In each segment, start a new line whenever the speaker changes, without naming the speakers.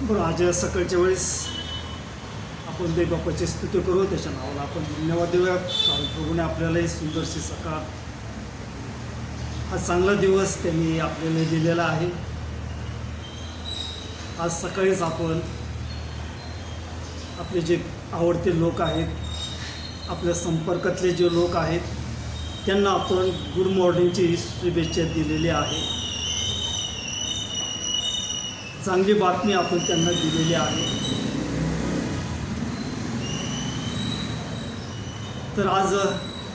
बरं, आज सकाळच्या वेळेस आपण देवबापाची स्तुती करू, त्याच्या नावाला आपण धन्यवाद देऊया. कारण प्रभूने आपल्याला ही सुंदरशी सकाळ, हा चांगला दिवस त्यांनी आपल्याला दिलेला आहे. आज सकाळीच आपण आपले जे आवडते लोक आहेत, आपल्या संपर्कातले जे लोक आहेत, त्यांना आपण गुड मॉर्निंगची शुभेच्छा दिलेली आहे. चांगली बातमी आपण त्यांना दिलेली आहे. तर आज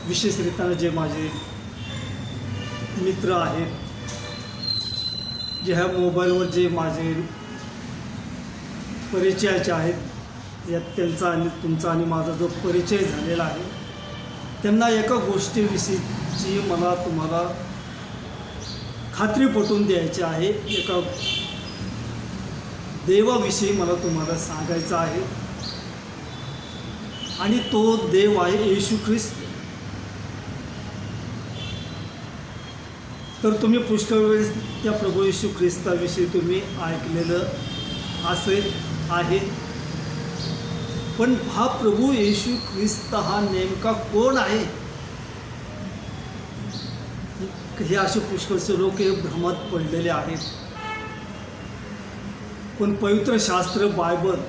विशेषरित्यानं जे माझे मित्र आहेत, जे ह्या मोबाईलवर जे माझे परिचयाचे आहेत, यात त्यांचा आणि तुमचा आणि माझा जो परिचय झालेला आहे, त्यांना एका गोष्टीविषयीची मला तुम्हाला खात्री पटवून द्यायची आहे. एका देवाविषयी मला तुम्हाला सांगायचं आहे, आणि तो देव आहे येशू ख्रिस्त. तर तुम्ही पुष्कळ वेळेस त्या प्रभू येशू ख्रिस्ताविषयी तुम्ही ऐकलेलं असेल आहे. पण हा प्रभू येशू ख्रिस्त हा नेमका कोण आहे, हे असे पुष्कळचे लोक हे भ्रमात पडलेले आहेत. पण पवित्र शास्त्र बायबल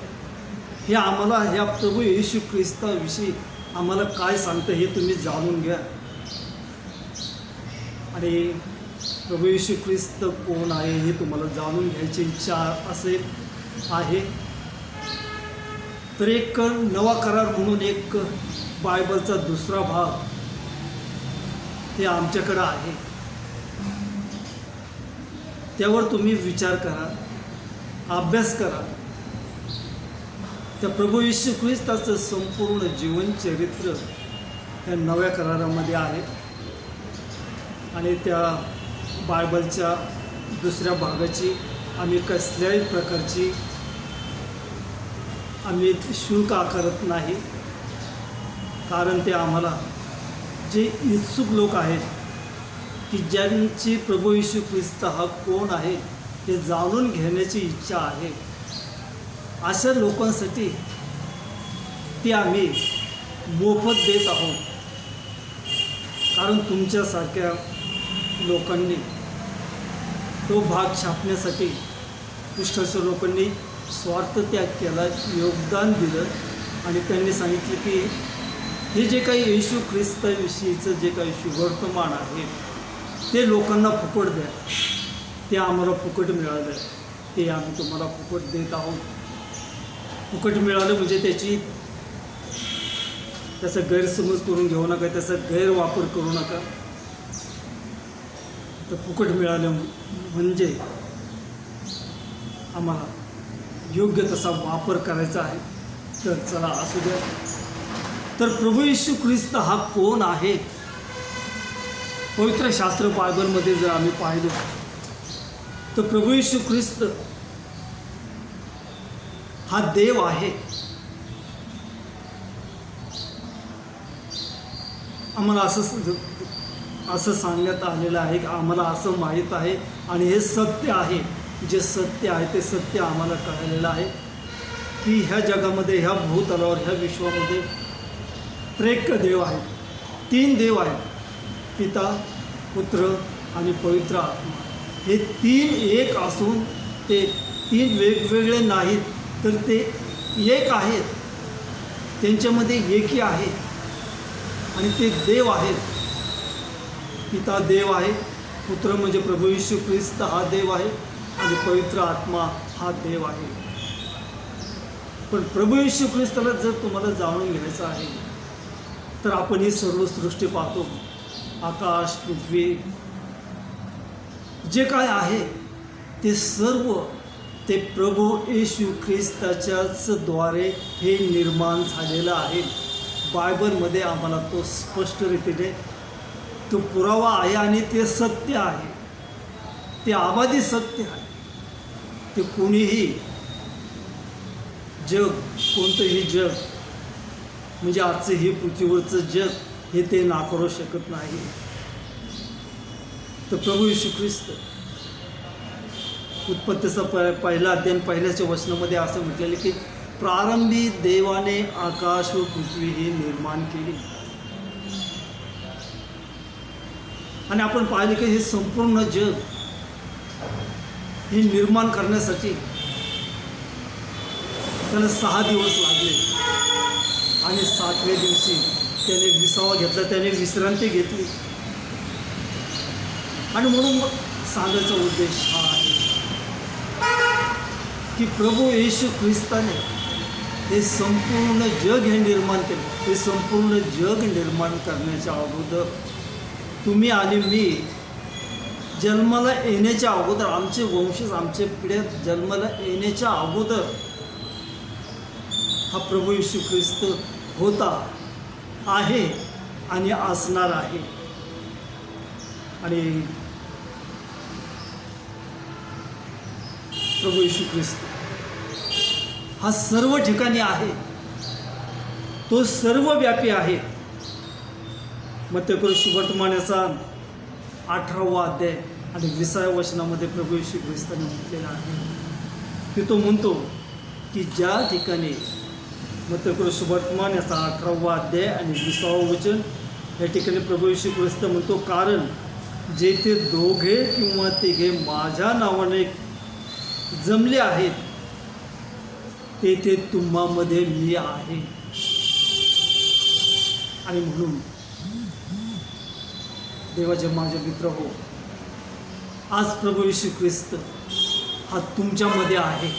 हे आम्हाला ह्या प्रभू येशू ख्रिस्ताविषयी आम्हाला काय सांगतं हे तुम्ही जाणून घ्या. आणि प्रभू येशू ख्रिस्त कोण आहे हे तुम्हाला जाणून घ्यायची इच्छा असेल आहे. तर एक नवा करार म्हणून एक बायबलचा दुसरा भाग हे आमच्याकडं आहे. त्यावर तुम्ही विचार करा, अभ्यास करा. त्या प्रभू येशू ख्रिस्ताचं संपूर्ण जीवन चरित्र या नव्या करारामध्ये आहे. आणि त्या बायबलच्या दुसऱ्या भागाची आम्ही कसल्याही प्रकारची आम्ही शुल्क आकारत नाही. कारण ते आम्हाला जे इच्छुक लोक आहेत, की ज्यांची प्रभू येशू ख्रिस्त हा कोण आहे हे जाणून घेण्याची इच्छा आहे, अशा लोकांसाठी ते आम्ही मोफत देत आहोत. कारण तुमच्यासारख्या लोकांनी तो भाग छापण्यासाठी पुष्कळशा लोकांनी स्वार्थ त्याग केला, योगदान दिलं. आणि त्यांनी सांगितलं की हे जे काही येशू ख्रिस्ताविषयीचं जे काही शुभवर्तमान आहे ते लोकांना फुकट द्या. ते आम्हाला फुकट मिळालं, ते आम्ही तुम्हाला फुकट देत आहोत. फुकट मिळालं म्हणजे त्याचा गैरसमज करून घेऊ नका, त्याचा गैरवापर करू नका. तर फुकट मिळालं म्हणजे आम्हाला योग्य तसा वापर करायचा आहे. तर चला असू द्या. तर प्रभू येशू ख्रिस्त हा कोण आहे, पवित्र शास्त्र बायबलमध्ये जर आम्ही पाहिलं तर प्रभू येशू ख्रिस्त हा देव आहे. आम्हाला असं सांगण्यात आलेलं आहे की आम्हाला असं माहीत आहे आणि हे सत्य आहे. जे सत्य आहे ते सत्य आम्हाला कळलेलं आहे की ह्या जगामध्ये, ह्या भूतलावर, ह्या विश्वामध्ये त्रेक देव आहेत. 3 देव आहेत, पिता, पुत्र आणि पवित्र आत्मा. हे 3 एक असून ते 3 वेगवेगळे नाहीत, तर ते एक आहेत. त्यांच्यामध्ये एकी आहे आणि ते देव आहेत. पिता देव आहे, पुत्र म्हणजे प्रभू येशू ख्रिस्त हा देव आहे, आणि पवित्र आत्मा हा देव आहे. पण प्रभू येशू ख्रिस्ताला जर तुम्हाला जाणून घ्यायचं आहे तर आपण ही सर्व सृष्टी पाहतो. आकाश, पृथ्वी, जे काय आहे ते सर्व ते प्रभू येशू ख्रिस्ताच्याच द्वारे हे निर्माण झालेलं आहे. बायबलमध्ये आम्हाला तो स्पष्ट रीतीने तो पुरावा आहे आणि ते सत्य आहे. ते अबाधी सत्य आहे. ते कोणीही जग, कोणतंही जग म्हणजे आजचं हे पृथ्वीवरचं जग हे ते नाकारू शकत नाही. तर प्रभू येशू ख्रिस्त उत्पत्तीचा पहिला अध्याय पहिल्याच्या वचनामध्ये असं म्हटलेलं की प्रारंभी देवाने आकाश व पृथ्वी ही निर्माण केली. आणि आपण पाहिलं की हे संपूर्ण जग हे निर्माण करण्यासाठी त्याला 6 दिवस लागले आणि 7व्या दिवशी त्याने विसावा घेतला, त्याने विश्रांती घेतली. आणि म्हणून सांगायचा उद्देश हा आहे की प्रभू येशू ख्रिस्ताने हे संपूर्ण जग हे निर्माण केलं. हे संपूर्ण जग निर्माण करण्याच्या अगोदर तुम्ही आणि मी जन्माला येण्याच्या अगोदर, आमचे वंशज आमचे पिढ्या जन्माला येण्याच्या अगोदर हा प्रभू येशू ख्रिस्त होता, आहे आणि असणार आहे. आणि प्रभू येशू ख्रिस्त हा सर्व ठिकाणी आहे, तो सर्वव्यापी आहे. मत्तेय सुवर्तमानाचा 18वा अध्याय आणि 20व्या वचनामध्ये प्रभू येशू ख्रिस्ताने म्हटलेला आहे की तो म्हणतो की ज्या ठिकाणी मत्तेय सुवर्तमान याचा 18वा अध्याय आणि 20वं वचन, या ठिकाणी प्रभू येशू ख्रिस्त म्हणतो, कारण जेथे 2 किंवा 3 माझ्या नावाने जमले आहेत तेथे तुम्हामध्ये मी आहे. आणि म्हणून देवाचे माझे मित्र हो, आज प्रभू येशू ख्रिस्त हा तुमच्यामध्ये आहे.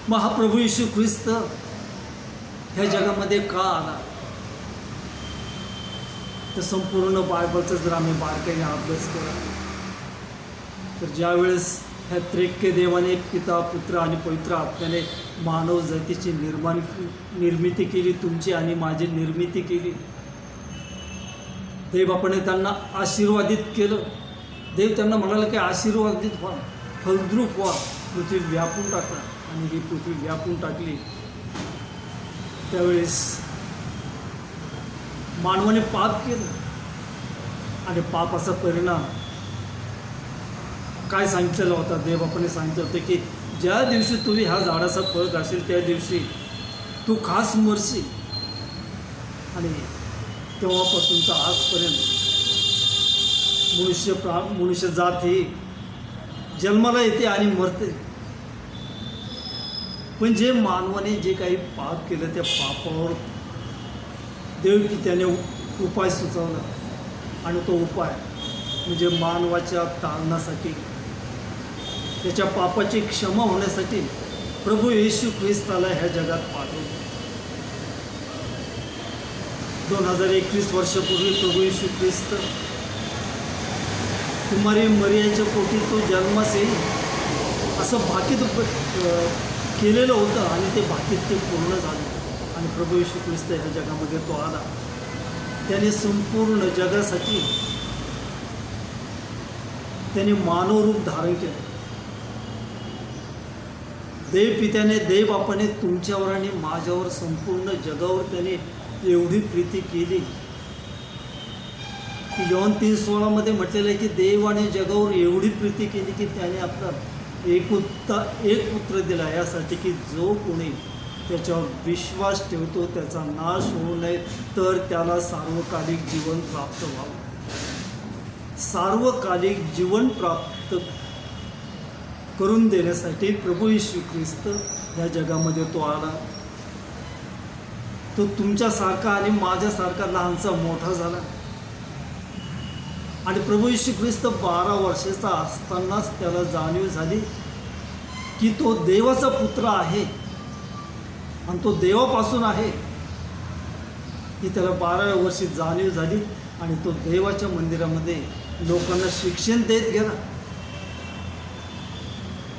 मग हा प्रभू येशू ख्रिस्त ह्या जगामध्ये का आला तर संपूर्ण बायबलचा जर आम्ही बारकाईने अभ्यास केला तर ज्यावेळेस ह्या त्रेक्य देवाने पिता, पुत्र आणि पवित्र आत्म्याने मानव जातीची निर्मिती केली, तुमची आणि माझी निर्मिती केली. देवबापाने त्यांना आशीर्वादित केलं. देव त्यांना म्हणाला की आशीर्वादित व्हा, फलद्रूप व्हा, पृथ्वी व्यापून टाका. आणि ही पृथ्वी व्यापून टाकली. त्यावेळेस मानवाने पाप केलं आणि पापाचा परिणाम काय सांगितलेला होता? देवबापाने सांगितलं होतं की ज्या दिवशी तुम्ही ह्या झाडाचा फळ खाशील त्या दिवशी तू खास मरशील. आणि तेव्हापासून तर आजपर्यंत मनुष्य जात ही जन्माला येते आणि मरते. पण जे मानवाने जे काही पाप केलं त्या पापावर देव त्याने उपाय सुचवला. आणि तो उपाय म्हणजे मानवाच्या तारणासाठी, त्याच्या पापाची क्षमा होण्यासाठी प्रभू येशू ख्रिस्ताला ह्या जगात पाठवले. 2021 वर्षापूर्वी प्रभू येशू ख्रिस्त कुमारी मरियाच्या पोटी तो जन्मास येईल असं भाकीत केलेलं होतं. आणि ते भाकीत ते पूर्ण झालं. आणि प्रभू येशू ख्रिस्त ह्या जगामध्ये तो आला. त्याने संपूर्ण जगासाठी त्याने मानवरूप धारण केलं. देव पित्याने, देव बापाने तुमच्यावर आणि माझ्यावर, संपूर्ण जगावर त्याने एवढी प्रीती केली की योहन 3:16 म्हटलेलं आहे की देवाने जगावर एवढी प्रीती केली की त्याने आपला एक पुत्र दिला, यासाठी की जो कोणी त्याच्यावर विश्वास ठेवतो त्याचा नाश होऊ नये तर त्याला सार्वकालिक जीवन प्राप्त व्हावं. सार्वकालिक जीवन प्राप्त करून देण्यासाठी प्रभू येशू ख्रिस्त या जगामध्ये तो आला. तो तुमच्यासारखा आणि माझ्यासारखा लहानसा मोठा झाला. आणि प्रभू येशू ख्रिस्त 12 वर्षाचा असतानाच त्याला जाणीव झाली की तो देवाचा पुत्र आहे आणि तो देवापासून आहे. ही त्याला 12व्या वर्षी जाणीव झाली. आणि तो देवाच्या मंदिरामध्ये लोकांना शिक्षण देत गेला.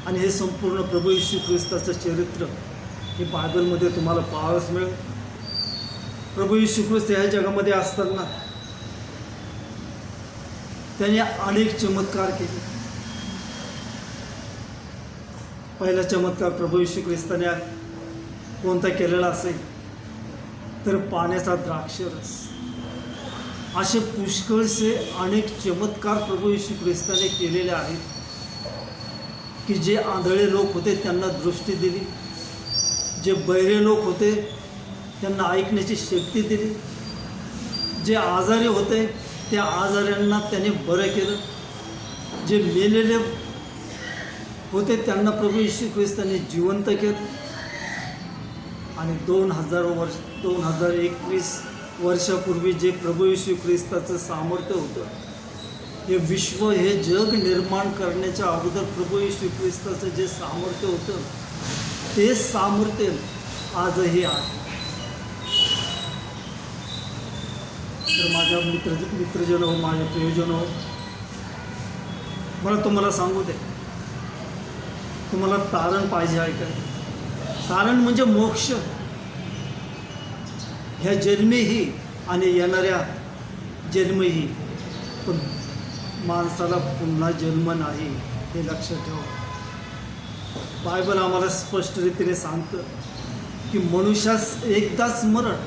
आणि हे संपूर्ण प्रभू येशू ख्रिस्ताचं चरित्र हे बायबलमध्ये तुम्हाला पाहावयास मिळेल. प्रभू येशू ख्रिस्त ह्या जगामध्ये असताना त्याने अनेक चमत्कार केले. पहिला चमत्कार प्रभू येशू ख्रिस्ताने कोणता केलेला असेल तर पाण्याचा द्राक्षरस. असे पुष्कळसे अनेक चमत्कार प्रभू येशू ख्रिस्ताने केलेले आहेत. की जे आंधळे लोक होते त्यांना दृष्टी दिली, जे बहिरे लोक होते त्यांना ऐकण्याची शक्ती दिली, जे आजारी होते त्या आजाऱ्यांना त्याने बरं केलं, जे मेलेले होते त्यांना प्रभू येशू ख्रिस्ताने जिवंत केलं. आणि 2021 वर्षापूर्वी जे प्रभू येशू ख्रिस्ताचं सामर्थ्य होतं, हे विश्व हे जग निर्माण करण्याच्या अगोदर प्रभू येशू ख्रिस्ताचं जे सामर्थ्य होतं ते सामर्थ्य आजही आहे. तर माझ्या मित्रजन हो, माझे प्रियजन हो, मला तुम्हाला सांगू दे, तुम्हाला तारण पाहिजे आहे का? तारण म्हणजे मोक्ष, ह्या जन्मीही आणि येणाऱ्या जन्मही. पण माणसाला पुन्हा जन्म नाही, हे लक्षात ठेवा. बायबल आम्हाला स्पष्ट रीतीने सांगतं की मनुष्यास एकदाच मरण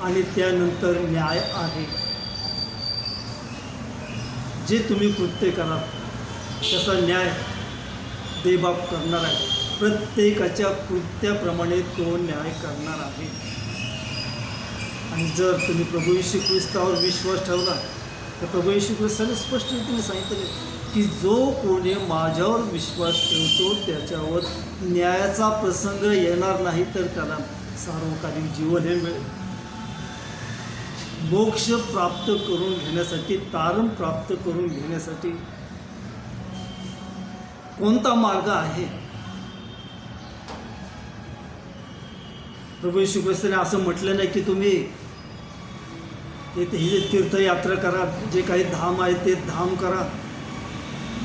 आणि त्यानंतर न्याय आहे. जे तुम्ही कृत्य कराल त्याचा न्याय देवबाप करणार आहे. प्रत्येकाच्या कृत्याप्रमाणे तो न्याय करणार आहे. आणि जर तुम्ही प्रभू येशू ख्रिस्तावर विश्वास ठेवला तर प्रभू येशू ख्रिस्ताने स्पष्ट रीतीने सांगितले की जो कोणी माझ्यावर विश्वास ठेवतो त्याच्यावर न्यायाचा प्रसंग येणार नाही, तर त्याला सार्वकालिक जीवन हे मिळेल. मोक्ष प्राप्त करून घेण्यासाठी, तारण प्राप्त करून घेण्यासाठी कोणता मार्ग आहे? प्रभू येशू ख्रिस्ताने असं म्हटलं नाही की तुम्ही हे जे तीर्थयात्रा करा, जे काही धाम आहे ते धाम करा,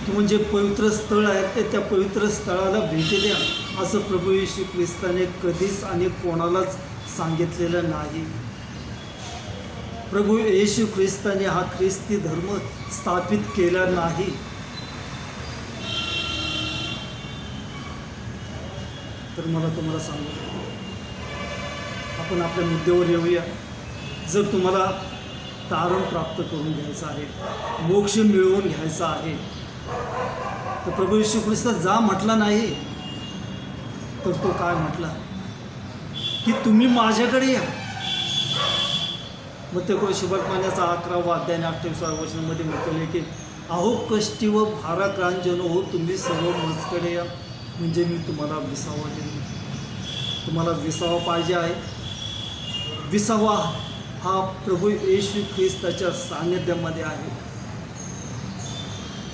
किंवा जे पवित्र स्थळ आहेत ते त्या पवित्र स्थळाला भेटी द्या, असं प्रभू येशू ख्रिस्ताने कधीच आणि कोणालाच सांगितलेलं नाही. प्रभू येशू ख्रिस्ताने हा ख्रिस्ती धर्म स्थापित केला नाही. तर मला तुम्हाला सांगू, आपण आपल्या मुद्द्यावर येऊया. जर तुम्हाला तारण प्राप्त करून घ्यायचं आहे, मोक्ष मिळवून घ्यायचा आहे, तर प्रभू येशू ख्रिस्त जा म्हटला नाही, तर तो काय म्हटला की तुम्ही माझ्याकडे या. मग ते शुभवर्तमानाचा 11वा अध्याय 28व्या वचनामध्ये म्हटले की अहो कष्टी व भाराक्रांत हो, तुम्ही सर्व माझ्याकडे या, म्हणजे मी तुम्हाला विसावा देईन. तुम्हाला विसावा पाहिजे आहे. विसावा हा प्रभू येशू ख्रिस्ताच्या सान्निध्यामध्ये आहे.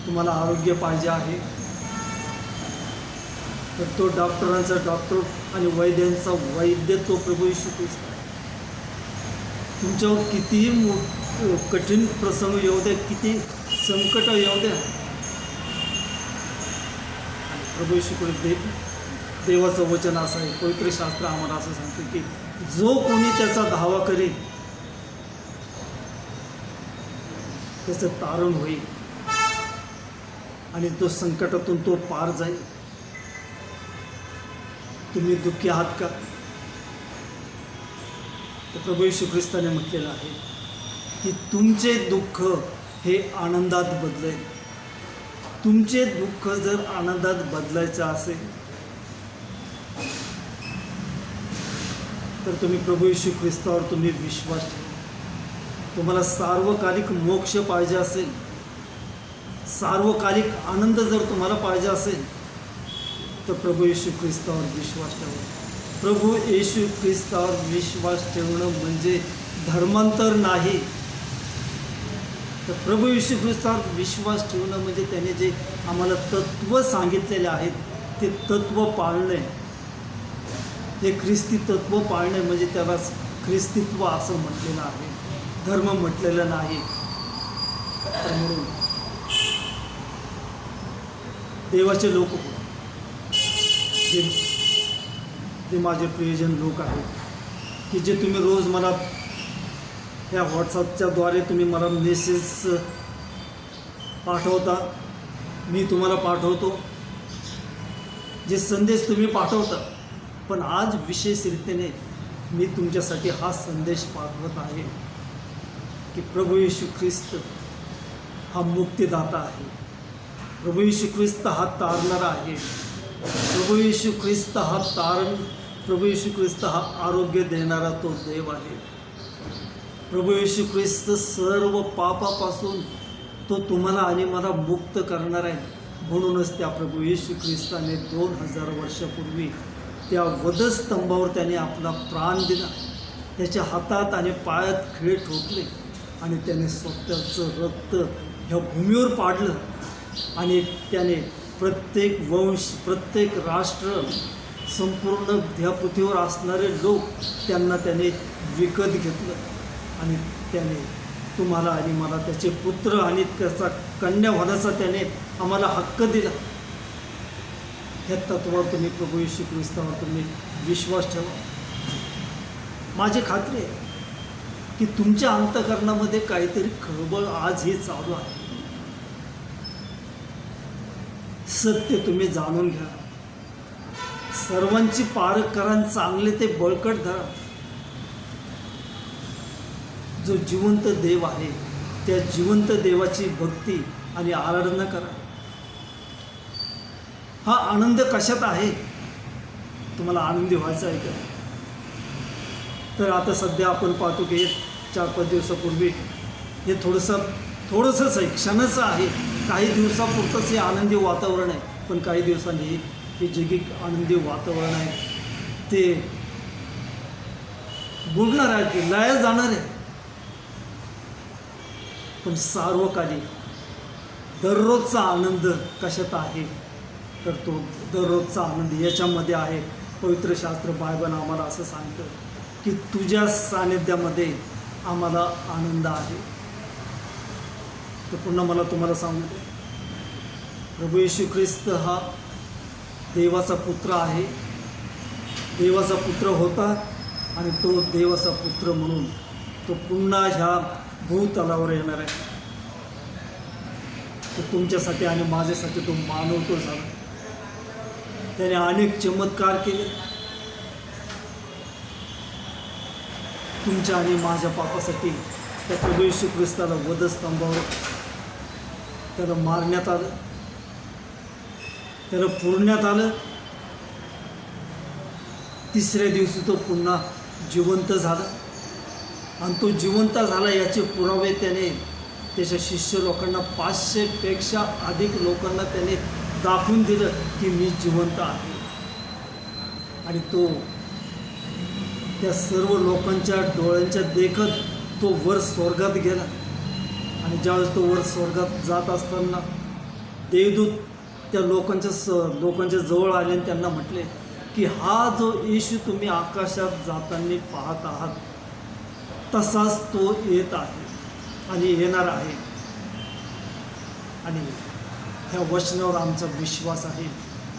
तुम्हाला आरोग्य पाहिजे आहे, तर तो डॉक्टरांचा डॉक्टर आणि वैद्यांचा वैद्य तो प्रभू येशू ख्रिस्त आहे. तुमच्यावर कितीही कठीण प्रसंग येऊ द्या, किती संकट येऊ द्या, प्रभू येशू ख्रिस्त देवाचं वचन असं आहे, पवित्र शास्त्र आम्हाला असं सांगते की जो कोणी त्याचा धावा करेल त्याचं तारण होईल आणि तो संकटातून तो पार जाईल. तुम्ही दुःखी आहात का? तर प्रभू येशू ख्रिस्ताने म्हटलेलं आहे की तुमचे दुःख हे आनंदात बदलेल. तुमचे दुःख जर आनंदात बदलायचं असेल तर तुम्ही प्रभू येशू ख्रिस्तावर तुम्ही विश्वास ठेवा. तुम्हाला सार्वकालिक मोक्ष पाहिजे असेल, सार्वकालिक आनंद जर तुम्हाला पाहिजे असेल तर प्रभू येशू ख्रिस्तावर विश्वास ठेवा. प्रभू येशू ख्रिस्तावर विश्वास ठेवणं म्हणजे धर्मांतर नाही, तर प्रभू येशू ख्रिस्तावर विश्वास ठेवणं म्हणजे त्याने जे आम्हाला तत्त्व सांगितलेले आहेत ते तत्त्व पाळणे. हे ख्रिस्ती तत्त्व पाळणे म्हणजे त्याला ख्रिस्तीत्व असं म्हटलेलं आहे, धर्म म्हटलेलं नाही. तर म्हणून देवाचे लोक जे माझे प्रियजन लोक आहेत की जे तुम्ही रोज मला ह्या व्हॉट्सअपच्याद्वारे तुम्ही मला मेसेज पाठवता, मी तुम्हाला पाठवतो, जे संदेश तुम्ही पाठवता, पण आज विशेष रीतीने मी तुमच्यासाठी हा संदेश पाठवत आहे की प्रभू येशू ख्रिस्त हा मुक्तिदाता आहे. प्रभू येशू ख्रिस्त हा तारणारा आहे. प्रभू येशू ख्रिस्त प्रभू येशू ख्रिस्त हा आरोग्य देणारा तो देव आहे. प्रभू येशू ख्रिस्त सर्व पापापासून तो तुम्हाला आणि मला मुक्त करणार आहे. म्हणूनच त्या प्रभू येशू ख्रिस्ताने 2000 वर्षापूर्वी त्या वधस्तंभावर त्याने आपला प्राण दिला. त्याच्या हातात आणि पायात खिळे ठोकले आणि त्याने स्वतःचं रक्त ह्या भूमीवर पाडलं. आणि त्याने प्रत्येक वंश, प्रत्येक राष्ट्र, संपूर्ण ह्या पृथ्वीवर असणारे लोक त्यांना त्याने विकत घेतलं. आणि त्याने तुम्हाला आणि मला त्याचे पुत्र आणि त्याचा कन्या होण्याचा त्याने आम्हाला हक्क दिला. ह्या तत्वावर तुम्ही प्रभू येशू ख्रिस्तावर तुम्ही विश्वास ठेवा. माझी खात्री आहे की तुमच्या अंतःकरणामध्ये काहीतरी खळबळ आजही चालू आहे. सत्य तुम्ही जाणून घ्या. सर्वांची पारख करा, चांगले ते बळकट धरा. जो जिवंत देव आहे त्या जिवंत देवाची भक्ती आणि आराधना करा. हा आनंद कशात आहे? तुम्हाला आनंदी व्हायचा आहे का? तर आता सध्या आपण पाहतो की 4-5 दिवसापूर्वी हे थोडंसंच आहे, क्षणाचं आहे. काही दिवसापुरतंच हे आनंदी वातावरण आहे. पण काही दिवसांनी हे जे आनंदी वातावरण आहे ते बुडणार आहे, ते लयास जाणार आहे. पण सार्वकालिक दररोजचा आनंद कशात आहे? तर तो दररोजचा आनंद याच्यामध्ये आहे. पवित्र शास्त्र बायबल आम्हाला असं सांगतं की तुझ्या सानिध्यामध्ये आम्हाला आनंद आहे. तर पुन्हा मला तुम्हाला सांगतो, प्रभू येशू ख्रिस्त हा देवाचा पुत्र आहे. देवाचा पुत्र होता आणि तो देवाचा पुत्र म्हणून तो पुन्हा ह्या भूतलावर येणार आहे. तो तुमच्यासाठी आणि माझ्यासाठी तो मानव तो झाला. त्याने अनेक चमत्कार केले. तुमच्या आणि माझ्या पापासाठी त्या प्रभू येशू ख्रिस्ताला वधस्तंभावर त्याला मारण्यात आलं, त्याला पुरण्यात आलं. तिसऱ्या दिवशी तो पुन्हा जिवंत झाला. आणि तो जिवंत झाला याचे पुरावे त्याने त्याच्या शिष्य लोकांना 500पेक्षा अधिक लोकांना त्याने दाखवून दिलं की मी जिवंत आहे. आणि तो त्या सर्व लोकांच्या डोळ्यांच्या देखत तो वर स्वर्गात गेला. आणि ज्यावेळेस तो वर स्वर्गात जात असताना देवदूत त्या लोकांच्या जवळ आले आणि त्यांना म्हटले की हा जो येशू तुम्ही आकाशात जाताना पाहत आहात तसाच तो येत आहे आणि येणार आहे. आणि ह्या वचनावर आमचा विश्वास आहे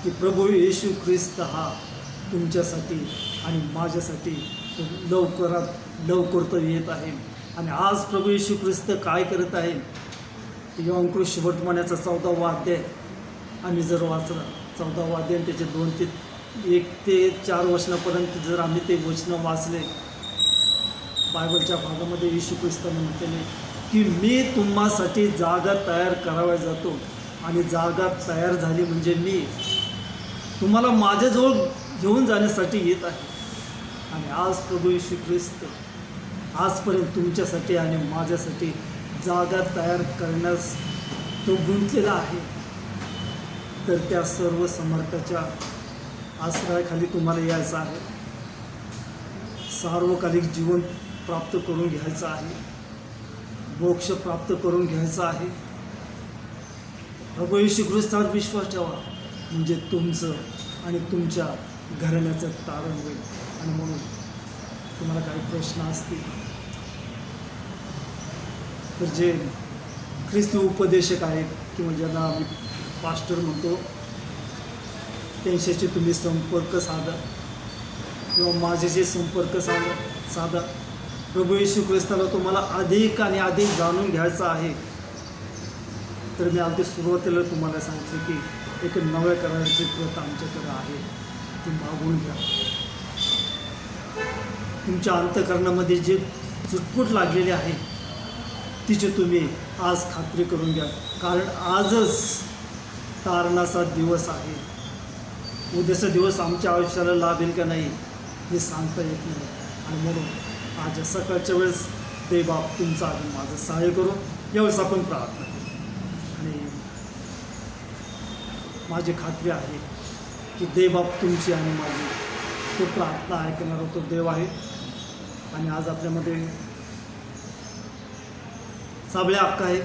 की प्रभू येशू ख्रिस्त हा तुमच्यासाठी आणि माझ्यासाठी लवकर तो येत आहे. आणि आज प्रभू येशू ख्रिस्त काय करत आहे? योहान वर्तमानाचा 14वा अध्याय आम्ही जर वाचला, 14वा अध्याय त्याचे 1 ते 4 वचनापर्यंत जर आम्ही ते वचनं वाचले, बायबलच्या भागामध्ये येशू ख्रिस्ताने म्हटलेले की मी तुम्हासाठी जागा तयार करायला जातो आणि जागा तयार झाली म्हणजे मी तुम्हाला माझ्याजवळ घेऊन जाण्यासाठी येत आहे. आणि आज प्रभू येशू ख्रिस्त आजपर्यंत तुमच्यासाठी आणि माझ्यासाठी जागा तयार करण्यास तो गुंतलेला आहे. तर त्या सर्व समर्थाच्या आश्रयाखाली तुम्हाला यायचं आहे. सार्वकालिक जीवन प्राप्त करून घ्यायचं आहे. मोक्ष प्राप्त करून घ्यायचा आहे. प्रभू येशू ख्रिस्तावर विश्वास ठेवा म्हणजे तुमचं आणि तुमच्या घराण्याचं तारण होईल. आणि म्हणून तुम्हाला काही प्रश्न असतील तर जे ख्रिस्ती उपदेशक आहेत किंवा ज्यांना आम्ही पास्टर म्हणतो त्यांच्याशी तुम्ही संपर्क साधा किंवा माझ्याशी संपर्क साधा. प्रभू येशू ख्रिस्ताला तुम्हाला अधिक आणि अधिक जाणून घ्यायचं आहे. तर मी अगदी सुरुवातीला तुम्हाला सांगितले की एक नव्या कराराची प्रत आमच्याकडे आहे, ती मागून घ्या. तुमच्या अंतःकरणामध्ये जे चुटपुट लागलेली आहे तिची तुम्ही आज खात्री करून घ्या. कारण आजच तारणाचा दिवस आहे. उद्याचा दिवस आमच्या आयुष्याला लाभेल का नाही हे सांगता येत नाही. आणि म्हणून आज सकाळच्या वेळेस देवबाप तुमचा आणि माझं सहाय्य करून यावेळेस आपण प्रार्थना करू. आणि माझी खात्री आहे की देवबाप तुमची आणि माझी तो प्रार्थना ऐकणारा तो देव आहे. आणि आज आपल्यामध्ये साबळ्या अक्का आहे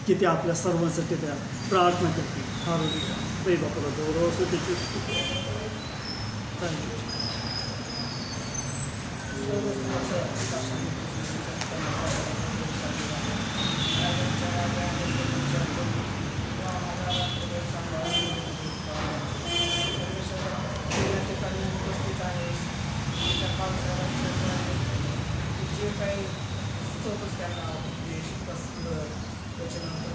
की ते आपल्या सर्वांसाठी त्या प्रार्थना करतील. हालेलुया. देवबापाला गौरव असो त्याची स्तुती. थँक्यू.
जे काही सुचवतोच त्यांना जे शिकत असलं त्याच्यानंतर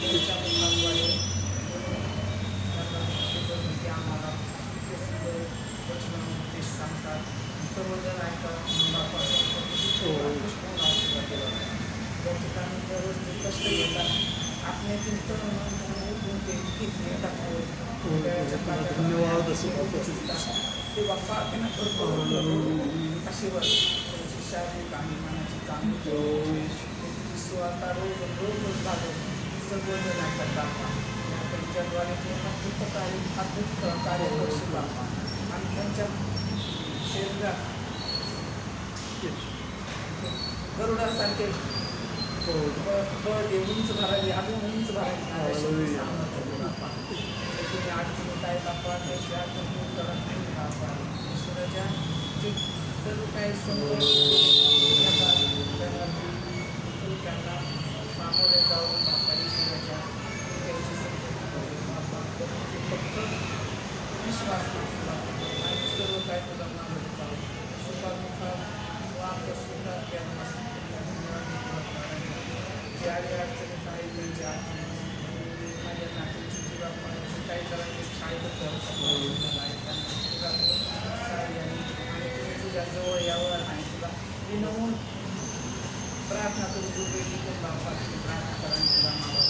त्यांच्या मुलांद्वारे त्यांना की आम्हाला इतके सुंदर वचन उपदेश सांगतात. सर्वजण ऐकतात. त्या ठिकाणी दररोज ते कष्ट घेतात. आत्म्यातील तरुण ते घेतले
धन्यवाद असो.
ते बाप्पा त्यांना करतो आशीर्वाद त्यांची शारीरिक आणि मनाची चांगली स्वतः रोज भागवून सर्वजण ऐकतात बाप्पा. त्यांच्याद्वारे पूर्ण अद्भुत कार्य करशील बाप्पा. आणि त्यांच्या शरीरात गरुडासारखे बळ दे, उंच भरावी, अजून उंच भरावी बाप्पा. तुम्ही अडचणीत आहे बाप्पा, त्याची अडचण दूर करत नाही बाप्पा. ईश्वराच्या जे सर्व काही समोर त्यांना सामोरे जाऊन बाप्पा ईश्वराच्या त्याची बाप्पा फक्त विश्वास आणि सर्व काही तुला नावाने जाऊ सुखामुखात आमच्या सुखात जे आडी अडचणीत आहे त्यांची अडचणी माझ्या नात्याची जीवा काही करायची शाळेत आणि तुझ्या जवळ यावर आणि तुला विनवून प्रार्थना करून दुर्वेदी बाप्पा प्रार्थना करा. तुला नावावर